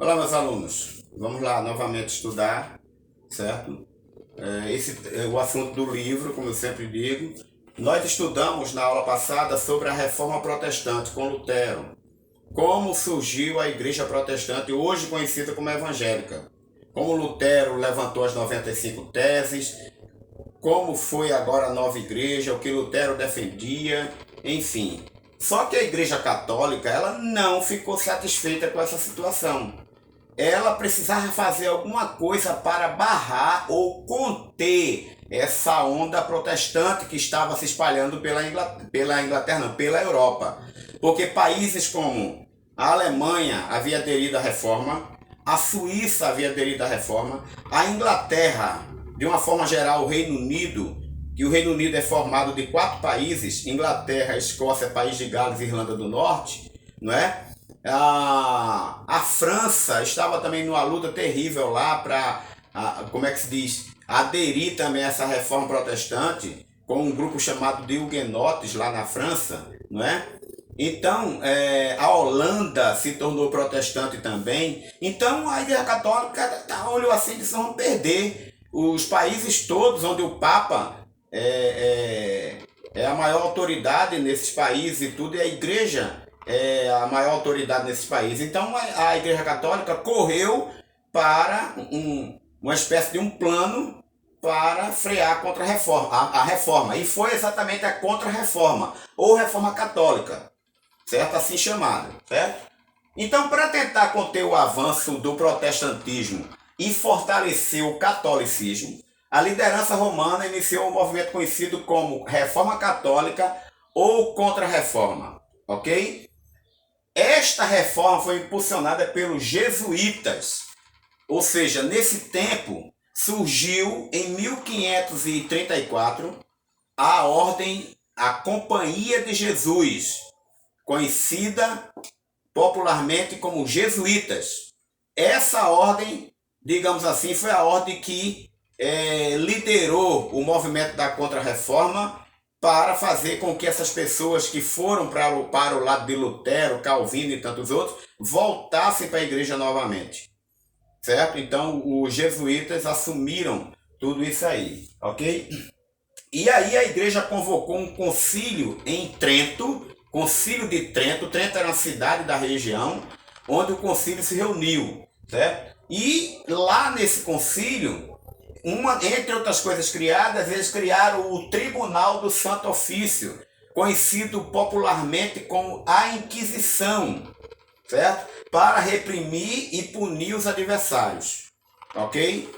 Olá, meus alunos. Vamos lá novamente estudar, certo? Esse é o assunto do livro, como eu sempre digo. Nós estudamos na aula passada sobre a Reforma Protestante com Lutero. Como surgiu a Igreja Protestante, hoje conhecida como evangélica. Como Lutero levantou as 95 teses, como foi agora a nova igreja, o que Lutero defendia, enfim. Só que a Igreja Católica, ela não ficou satisfeita com essa situação. Ela precisava fazer alguma coisa para barrar ou conter essa onda protestante que estava se espalhando pela Europa. Porque países como a Alemanha havia aderido à reforma, a Suíça havia aderido à reforma, a Inglaterra, de uma forma geral, o Reino Unido, que o Reino Unido é formado de 4 países, Inglaterra, Escócia, País de Gales e Irlanda do Norte, não é? A França estava também numa luta terrível lá para, como é que se diz, aderir também a essa reforma protestante, com um grupo chamado de Huguenotes lá na França, não é? Então, a Holanda se tornou protestante também. Então, a Igreja Católica olhou assim que vão perder os países todos onde o Papa é a maior autoridade nesses países e tudo, e a Igreja é a maior autoridade nesses países. Então a Igreja Católica correu para uma espécie de um plano para frear contra a reforma. E foi exatamente a contra-reforma, ou reforma católica, certo? Assim chamada, certo? Então, para tentar conter o avanço do protestantismo e fortalecer o catolicismo, a liderança romana iniciou um movimento conhecido como Reforma Católica ou Contra-Reforma, ok? Esta reforma foi impulsionada pelos jesuítas, ou seja, nesse tempo surgiu em 1534 a Companhia de Jesus, conhecida popularmente como jesuítas. Essa ordem, digamos assim, foi a ordem que liderou o movimento da Contra-Reforma para fazer com que essas pessoas que foram para o lado de Lutero, Calvino e tantos outros, voltassem para a igreja novamente, certo? Então, os jesuítas assumiram tudo isso aí, ok? E aí a igreja convocou um concílio em Trento, concílio de Trento. Trento era uma cidade da região, onde o concílio se reuniu, certo? E lá nesse concílio, entre outras coisas criadas, eles criaram o Tribunal do Santo Ofício, conhecido popularmente como a Inquisição, certo? Para reprimir e punir os adversários, ok?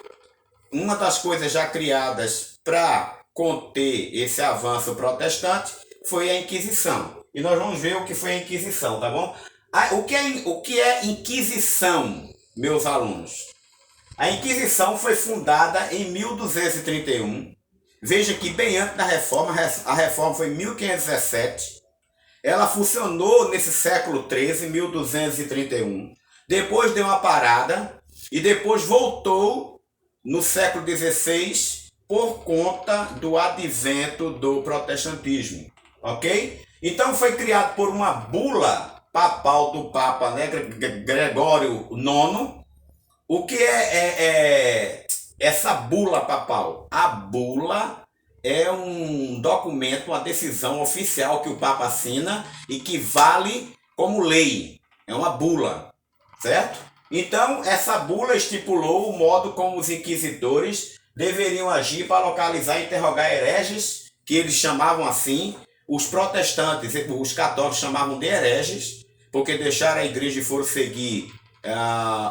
Uma das coisas já criadas para conter esse avanço protestante foi a Inquisição. E nós vamos ver o que foi a Inquisição, tá bom? O que é Inquisição, meus alunos? A Inquisição foi fundada em 1231. Veja que bem antes da reforma, a reforma foi em 1517. Ela funcionou nesse século XIII, 1231. Depois deu uma parada e depois voltou no século XVI por conta do advento do protestantismo, ok? Então foi criado por uma bula papal do Papa, né, Gregório IX. O que é essa bula papal? A bula é um documento, uma decisão oficial que o Papa assina e que vale como lei. É uma bula, certo? Então, essa bula estipulou o modo como os inquisidores deveriam agir para localizar e interrogar hereges, que eles chamavam assim. Os protestantes, os católicos chamavam de hereges, porque deixaram a igreja e foram seguir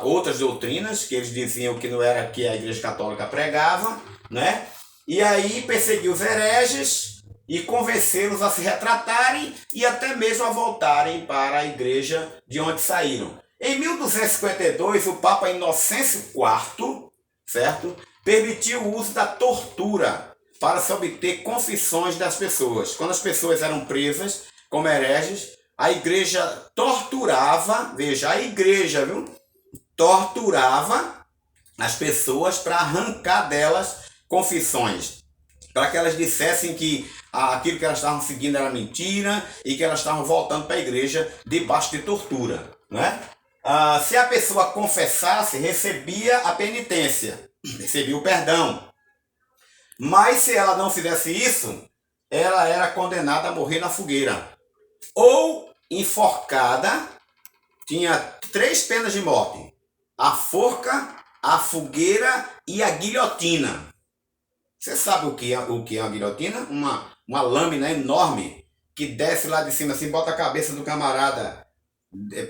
outras doutrinas que eles diziam que não era que a Igreja Católica pregava, né? E aí perseguiu os hereges e convencê-los a se retratarem e até mesmo a voltarem para a igreja de onde saíram. Em 1252, o Papa Inocêncio IV, certo, permitiu o uso da tortura para se obter confissões das pessoas. Quando as pessoas eram presas como hereges, a igreja torturava, veja, a igreja, viu? Torturava as pessoas para arrancar delas confissões, para que elas dissessem que aquilo que elas estavam seguindo era mentira e que elas estavam voltando para a igreja debaixo de tortura, né? Se a pessoa confessasse, recebia a penitência, recebia o perdão. Mas se ela não fizesse isso, ela era condenada a morrer na fogueira. Ou enforcada, tinha 3 penas de morte: a forca, a fogueira e a guilhotina. Você sabe o que é uma guilhotina? Uma lâmina enorme que desce lá de cima assim, bota a cabeça do camarada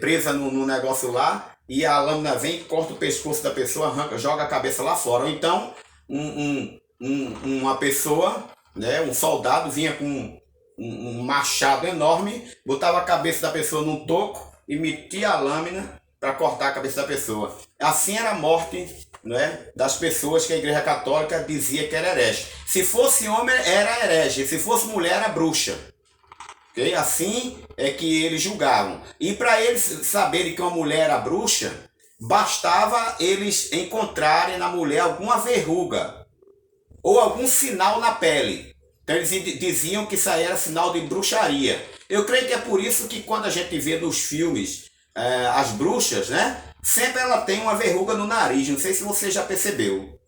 presa no negócio lá, e a lâmina vem, corta o pescoço da pessoa, arranca, joga a cabeça lá fora. Ou então, uma pessoa, né, um soldado, vinha com um machado enorme, botava a cabeça da pessoa num toco e metia a lâmina para cortar a cabeça da pessoa. Assim era a morte, né, das pessoas que a Igreja Católica dizia que era herege. Se fosse homem, era herege. Se fosse mulher, era bruxa. Okay? Assim é que eles julgavam. E para eles saberem que uma mulher era bruxa, bastava eles encontrarem na mulher alguma verruga ou algum sinal na pele. Então eles diziam que isso aí era sinal de bruxaria. Eu creio que é por isso que quando a gente vê nos filmes as bruxas, né? Sempre ela tem uma verruga no nariz. Não sei se você já percebeu,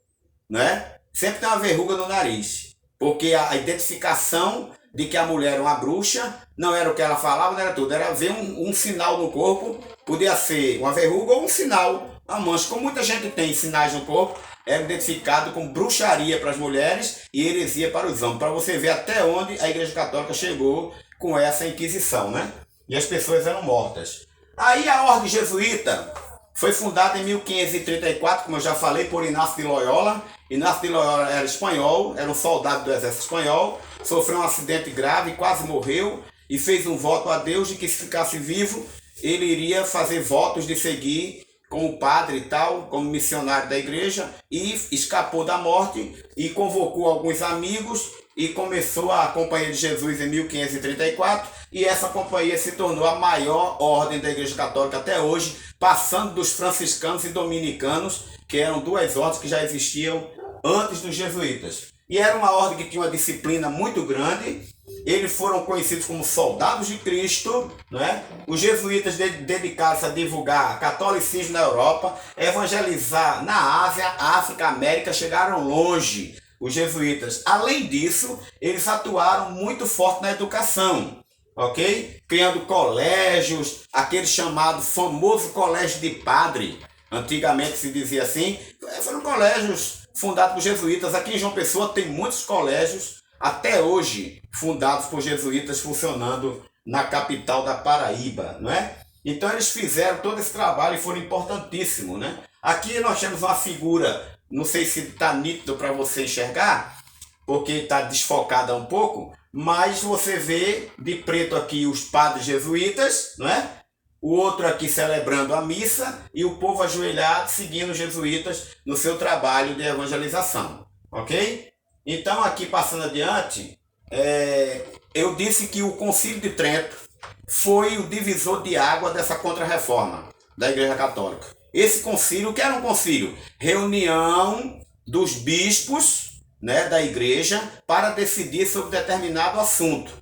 né? Sempre tem uma verruga no nariz. Porque a identificação de que a mulher era uma bruxa não era o que ela falava, não era tudo. Era ver um sinal no corpo. Podia ser uma verruga ou um sinal, uma mancha. Como muita gente tem sinais no corpo, era identificado como bruxaria para as mulheres e heresia para os homens. Para você ver até onde a Igreja Católica chegou com essa Inquisição, né? E as pessoas eram mortas. Aí a Ordem Jesuíta foi fundada em 1534, como eu já falei, por Inácio de Loyola. Inácio de Loyola era espanhol, era um soldado do exército espanhol, sofreu um acidente grave, quase morreu, e fez um voto a Deus de que se ficasse vivo, ele iria fazer votos de seguir como padre e tal, como missionário da igreja, e escapou da morte e convocou alguns amigos e começou a Companhia de Jesus em 1534, e essa companhia se tornou a maior ordem da Igreja Católica até hoje, passando dos franciscanos e dominicanos, que eram 2 ordens que já existiam antes dos jesuítas. E era uma ordem que tinha uma disciplina muito grande. Eles foram conhecidos como soldados de Cristo, né? Os jesuítas dedicaram-se a divulgar catolicismo na Europa, evangelizar na Ásia, África, América, chegaram longe os jesuítas. Além disso, eles atuaram muito forte na educação, ok? Criando colégios, aquele chamado famoso colégio de padre, antigamente se dizia assim, foram colégios fundados por jesuítas. Aqui em João Pessoa tem muitos colégios até hoje fundados por jesuítas funcionando na capital da Paraíba, não é? Então eles fizeram todo esse trabalho e foram importantíssimos, né? Aqui nós temos uma figura, não sei se está nítido para você enxergar, porque está desfocada um pouco, mas você vê de preto aqui os padres jesuítas, não é? O outro aqui celebrando a missa e o povo ajoelhado seguindo os jesuítas no seu trabalho de evangelização, ok? Então aqui passando adiante, eu disse que o Concílio de Trento foi o divisor de água dessa contra-reforma da Igreja Católica. Esse concílio, o que era um concílio? Reunião dos bispos, né, da igreja para decidir sobre determinado assunto.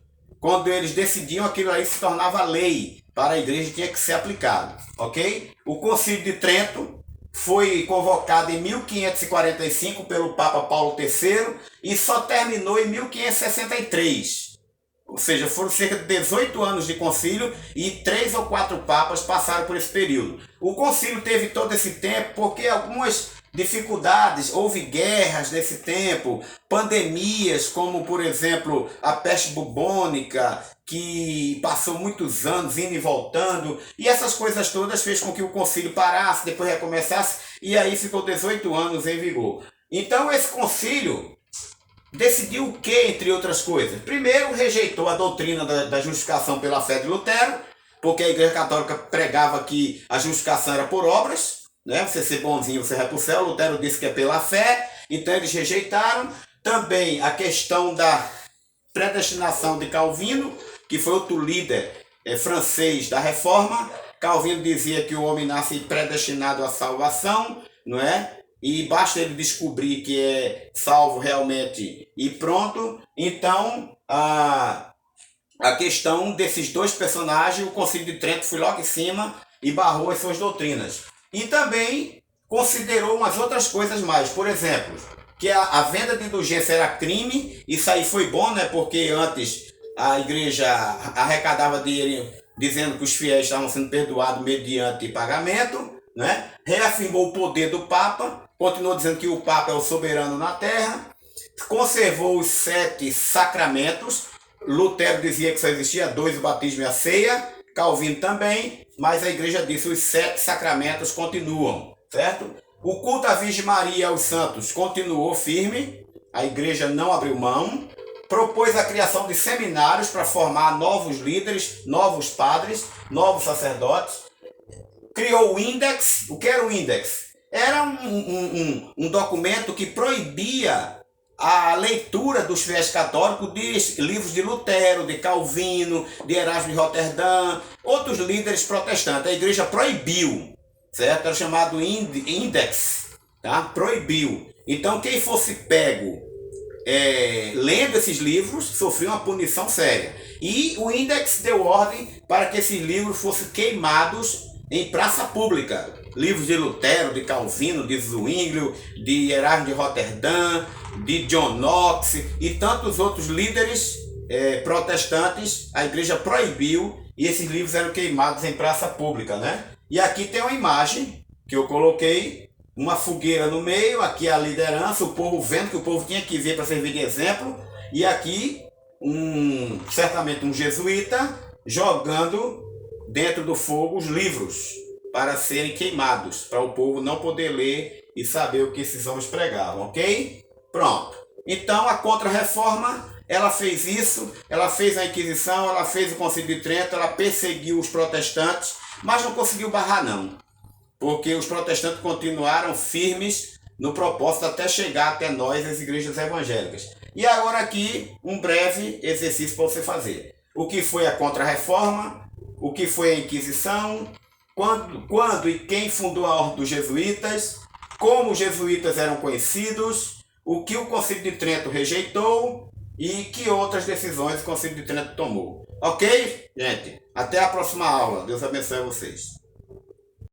Quando eles decidiam, aquilo aí se tornava lei para a igreja, tinha que ser aplicado, ok? O Concílio de Trento foi convocado em 1545 pelo Papa Paulo III e só terminou em 1563. Ou seja, foram cerca de 18 anos de concílio e 3 ou 4 papas passaram por esse período. O concílio teve todo esse tempo porque algumas dificuldades, houve guerras nesse tempo, pandemias como, por exemplo, a peste bubônica, que passou muitos anos indo e voltando, e essas coisas todas fez com que o concílio parasse, depois recomeçasse, e aí ficou 18 anos em vigor. Então esse concílio decidiu o que, entre outras coisas? Primeiro, rejeitou a doutrina da justificação pela fé de Lutero, porque a Igreja Católica pregava que a justificação era por obras, né? Você ser bonzinho, você vai para o céu. Lutero disse que é pela fé, então eles rejeitaram. Também a questão da predestinação de Calvino, que foi outro líder francês da Reforma. Calvino dizia que o homem nasce predestinado à salvação, não é? E basta ele descobrir que é salvo realmente e pronto. Então, a questão desses 2 personagens, o Concílio de Trento foi logo em cima e barrou as suas doutrinas. E também considerou umas outras coisas mais. Por exemplo, que a venda de indulgência era crime. Isso aí foi bom, né? Porque antes a igreja arrecadava dinheiro dizendo que os fiéis estavam sendo perdoados mediante pagamento, né? Reafirmou o poder do Papa, continuou dizendo que o Papa é o soberano na terra, conservou os 7 sacramentos. Lutero dizia que só existia 2, o batismo e a ceia, Calvino também, mas a igreja disse que os 7 sacramentos continuam, certo? O culto à Virgem Maria e aos santos continuou firme, a igreja não abriu mão, propôs a criação de seminários para formar novos líderes, novos padres, novos sacerdotes, criou o índex. O que era o índex? Era um documento que proibia a leitura dos fiéis católicos de livros de Lutero, de Calvino, de Erasmo de Roterdã, outros líderes protestantes. A igreja proibiu, certo? Era chamado índex, tá? Proibiu. Então quem fosse pego lendo esses livros sofria uma punição séria. E o índex deu ordem para que esses livros fossem queimados em praça pública. Livros de Lutero, de Calvino, de Zwinglio, de Erasmo de Roterdã, de John Knox e tantos outros líderes protestantes, a igreja proibiu e esses livros eram queimados em praça pública, né? E aqui tem uma imagem que eu coloquei, uma fogueira no meio, aqui a liderança, o povo vendo que o povo tinha que ver para servir de exemplo, e aqui certamente um jesuíta jogando dentro do fogo os livros para serem queimados, para o povo não poder ler e saber o que esses homens pregavam, ok? Pronto. Então a Contra-Reforma, ela fez isso, ela fez a Inquisição, ela fez o Concílio de Trento, ela perseguiu os protestantes, mas não conseguiu barrar não, porque os protestantes continuaram firmes no propósito até chegar até nós, as igrejas evangélicas. E agora aqui, um breve exercício para você fazer. O que foi a Contra-Reforma, o que foi a Inquisição, quando e quem fundou a Ordem dos Jesuítas, como os jesuítas eram conhecidos, o que o Concílio de Trento rejeitou e que outras decisões o Concílio de Trento tomou. Ok, gente? Até a próxima aula. Deus abençoe vocês.